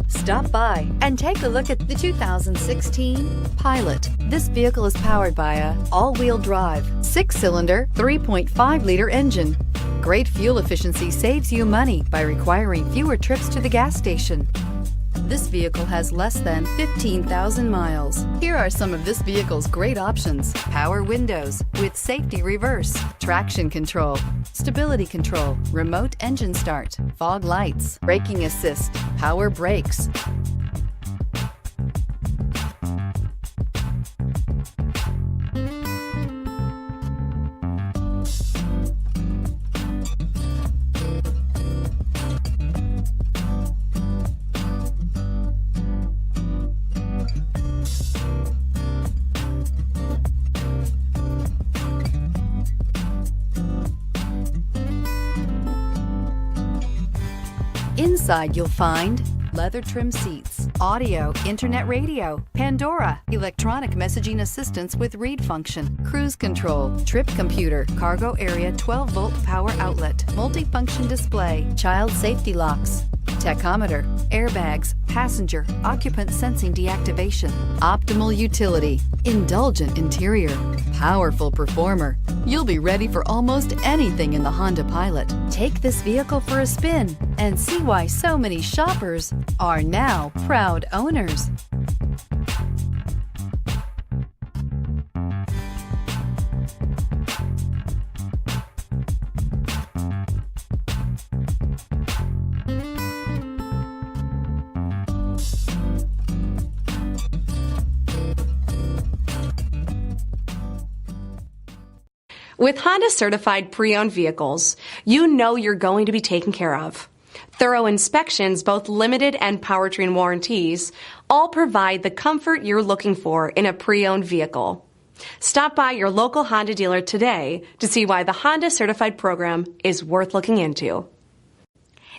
Stop by and take a look at the 2016 Pilot. This vehicle is powered by a all-wheel drive, 6-cylinder, 3.5-liter engine. Great fuel efficiency saves you money by requiring fewer trips to the gas station. This vehicle has less than 15,000 miles. Here are some of this vehicle's great options: power windows with safety reverse, traction control, stability control, remote engine start, fog lights, braking assist, power brakes. Inside you'll find leather trim seats, audio, internet radio, Pandora, electronic messaging assistance with read function, cruise control, trip computer, cargo area 12-volt power outlet, multifunction display, child safety locks, tachometer, airbags, passenger, occupant sensing deactivation, optimal utility, indulgent interior, powerful performer. You'll be ready for almost anything in the Honda Pilot. Take this vehicle for a spin and see why so many shoppers are now proud owners. With Honda certified pre-owned vehicles, you know you're going to be taken care of. Thorough inspections, both limited and powertrain warranties, all provide the comfort you're looking for in a pre-owned vehicle. Stop by your local Honda dealer today to see why the Honda certified program is worth looking into.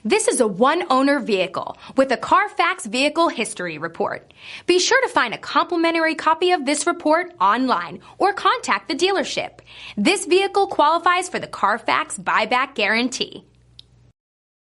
This is a one-owner vehicle with a CARFAX Vehicle History Report. Be sure to find a complimentary copy of this report online or contact the dealership. This vehicle qualifies for the CARFAX Buyback Guarantee.